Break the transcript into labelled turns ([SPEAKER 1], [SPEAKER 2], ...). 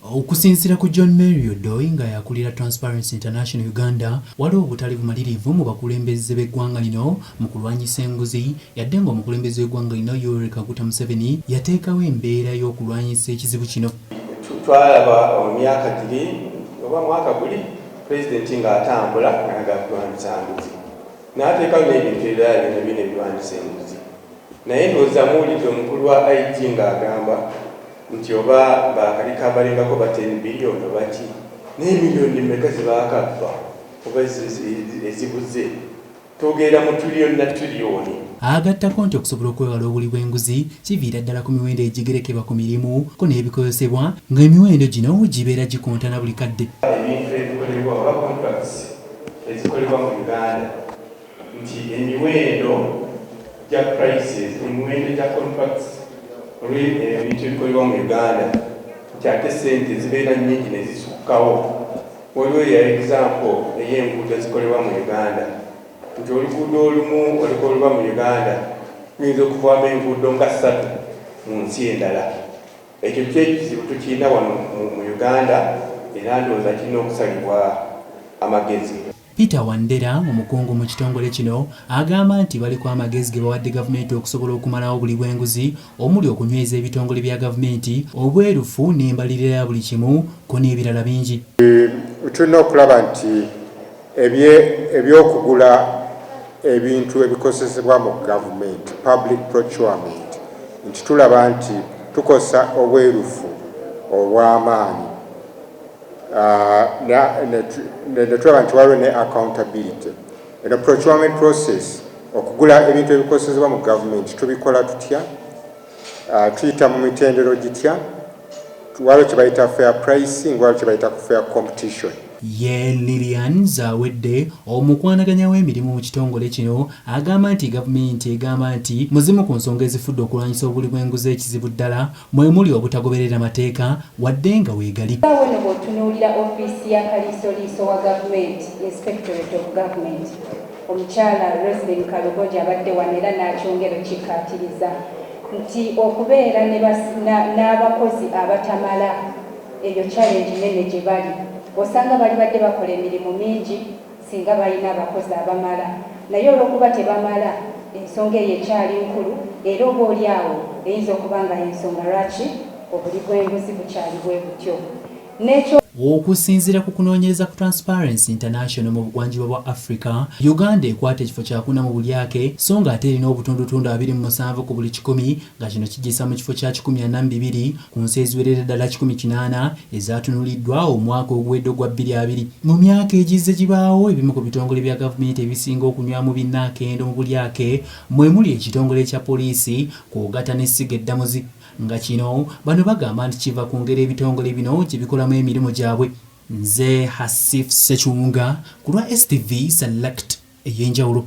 [SPEAKER 1] Okusinziira ku John Mary Odoi nga yakulira Transparency International Uganda, waliwo obutali bumalirivu mu bakulembeze b'eggwanga lino mu kulwanyisa enguzi, yadde ng'omukulembeze w'eggwanga lino Yoweri Kaguta Museveni yateekawo embeera y'okulwanyisa ekizibu kino.
[SPEAKER 2] Twalaba emyaka giri oba mwaka guli pulezidenti ng'atambula ng'ayagala kulwanyisa enguzi, n'ateekawo n'ebintu ebirala bino ebirwanyisa enguzi. Naye ndowooza muwulidde omukulu wa IG ng'agamba nti oba bakalika abalingako ba 10 biliyoni baki n'emiliyoni mmeka zibaakava oba ezibuze togera mu tuliyoni na tuliyoni.
[SPEAKER 1] Agattako nti okusobola okwewala obuli bw'enguzi kiviira ddala ku miwendo egigerekebwa ku mirimu ko n'ebikozesebwa ng'emiwendo gino gibeera gikontana buli kadde.
[SPEAKER 2] Ebintu ebikolebwa oba contracts ezikolebwa mu Uganda nti emiwendo gya prices, emiwendo gya contracts ebintu ebikolebwa mu Uganda nti ate sente zibeera nnyingi ne zisukkawo. Waliwo ya example ey'enguudo ezikolebwa mu Uganda nti oluguudo olumu olukolebwa mu Uganda luyinza okuvaamu enguudo nga 3 mu nsi endala. Ekyo ky'ekizibu tukirina wano mu Uganda era ndowooza kirina okusalibwa amagezi.
[SPEAKER 1] Peter Wandera, omukungu mu kitongole kino, agamba nti baliko amagezi ge bawadde gavumenti okusobola okumalawo obuli bw'enguzi omuli okunyweza ebitongole bya gavumenti, obwerufu n'embalirira ya buli kimu ko n'ebirala bingi.
[SPEAKER 3] Tulina okulaba nti ebyokugula ebintu ebikozesebwa mu gavumenti, public procurement, nti tulaba nti tukosa obwerufu obw'amaanyi. Netulaba nti waliwo ne accountability. Eno procurement process okugula ebintu ebikozesebwa mu gavumenti tubikola tutya? Tuyita mu mitendero gitya? Waliwo kye bayita fair pricing, waliwo kye bayita fair competition.
[SPEAKER 1] Ye Lilian Zawedde, omukwanaganya w'emirimu mu kitongole kino, agamba nti gavumenti egamba nti muzimu ku nsonga ezifudde okulwanyisa obuli bw'enguzi ekizibu ddala mwe muli obutagoberera mateeka wadde nga weegali.
[SPEAKER 4] Wano bw'otunuulira ofiisi ya kaliisoliiso wa gavumenti, Inspectorate of Government, omukyala Roslyn Kalugoja abadde wano era n'akyongera okikkaatiriza nti okubeera n'abakozi abatamala eyo challenge nene gye bali. Osanga bali badde bakola emirimu mingi singa balina abakozi abamala, naye olw'okuba tebamala ensonga eyo ekyali nkulu era oba oli awo eyinza okuba nga ensonga lwaki obuli bw'enguzi bukyali bwe butyo.
[SPEAKER 1] Okusinziira ku kunoonyereza ku Transparency International mu bugwanjuba bwa Africa, Uganda ekwata ekifo kya 4 mu bulyake so nga ate erina obutundutundu 27 ku buli 100 nga kino kijjisa mu kifo kya 142 ku nsi eziwerera ddala 18 ezatunuliddwa omwaka oguwedde ogwa 2020. Mu myaka egizze gibaawo ebimu ku bitongole bya gavumenti ebisinga okunywa mu binnaakendo mu bulyake mwe muli ekitongole kya poliisi kw'ogatta n'essiga eddamuzi nga kino bano bagamba nti kiva ku ngeri ebitongole bino gye bikolamu emirimu gyabwe. Nze Hasif Sechunga ku lwa STV Select ey'enjawulo.